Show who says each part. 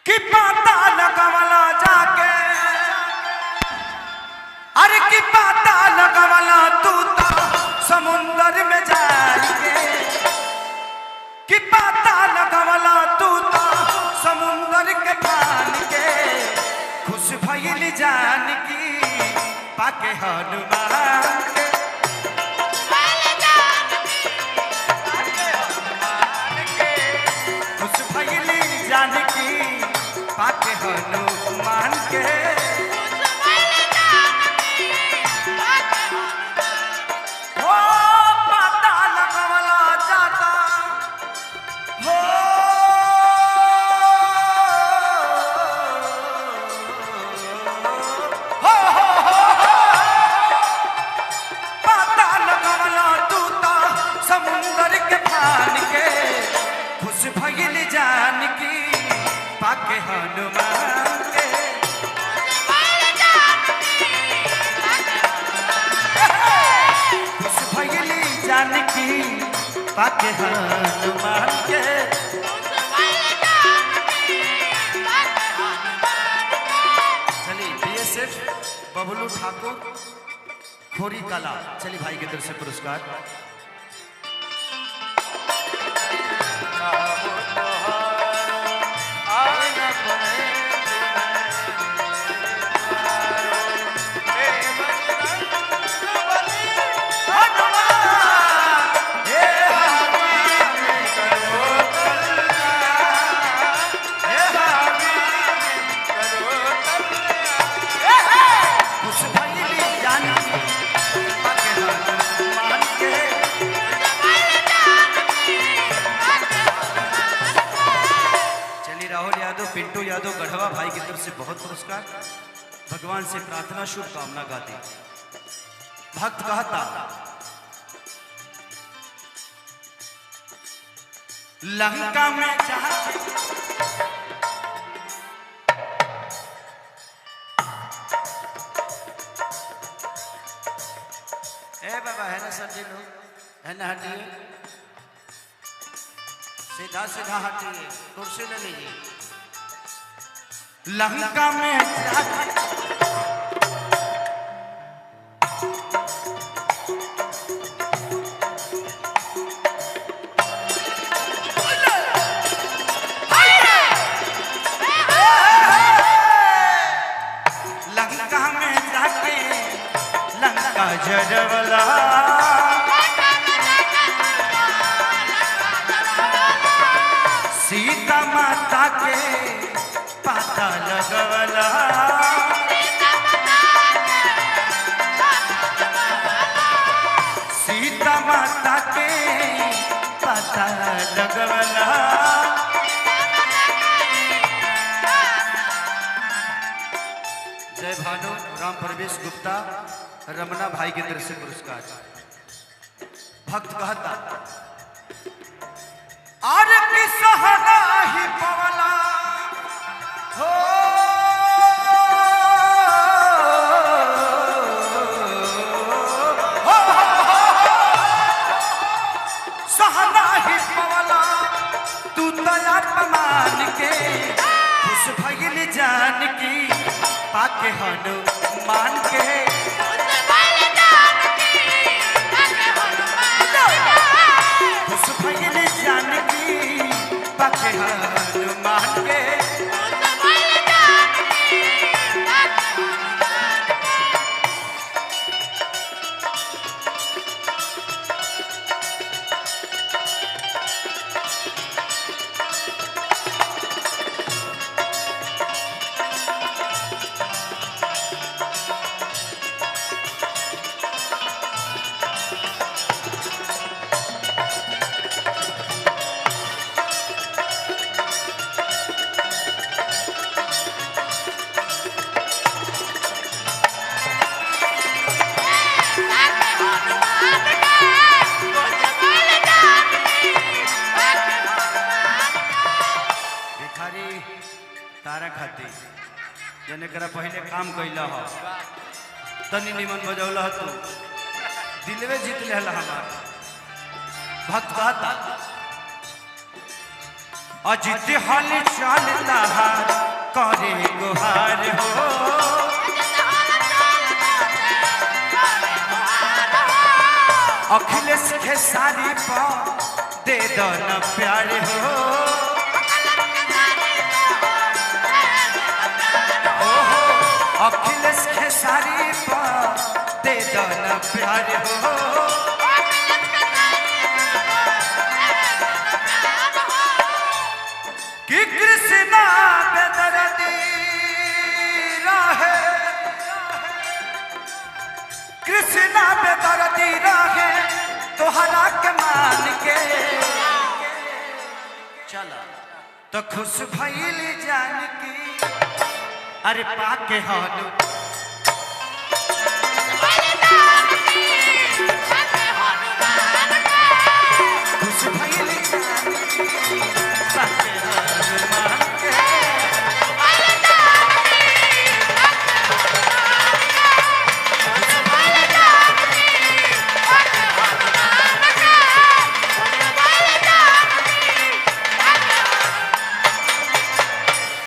Speaker 1: कि पाता लगवला जाके अरे कि पाता लगवला तू तो समुंदर में जाके कि पाता लगवला तू तो समुंदर के पान के खुश भइल जान की पाके हनुमान के खुश भइल जान की पाके हनुमान के हो पाता लगवला जाता हो पाता लगवला तू तो समुंदर के पान के खुश भइल जान की पाके हनुमान के खुश भइल जान की पाके हनुमान के चलिए बीएसएफ बबलू ठाकुर खोरी कला चलिए भाई की तरफ से पुरस्कार पिंटू यादव गढ़वा भाई की तरफ से बहुत पुरस्कार भगवान से प्रार्थना शुभकामना गाती भक्त कहता लंका में ए बाबा है ना सर जी लोग है ना हटिए सीधा सीधा हटिए कुर्सी ले लीजिए लंका में जाके लंका जरवला सीता माता के पाता लगवला सीता माता के पाता लगवला जय भानु राम प्रवेश गुप्ता रमना भाई की तरफ से पुरस्कार भक्त कहता और की सहना ही पवला हो सहना ही पवला तू दया मान के खुश भइल जान की पाके हनुमान के खुश भइल जान की पाके हनुमान के तारा खाती जने करा पहले काम कैला हो तनी निमन बजौला तू दिलवे जीत लेला हमार भक्त कहता अजित हल चलता करे गुहार हो। अखिलेश खेसारी पर दे दो न प्यार हो। अखिलेश खेसारी पर दे दो न प्यार हो। कि कृष्णा बेदर्दी रहे, कृष्णा बेदर्दी रहे तोहरा के मान के चला तो खुश भइल जान की। अरे पाके हनु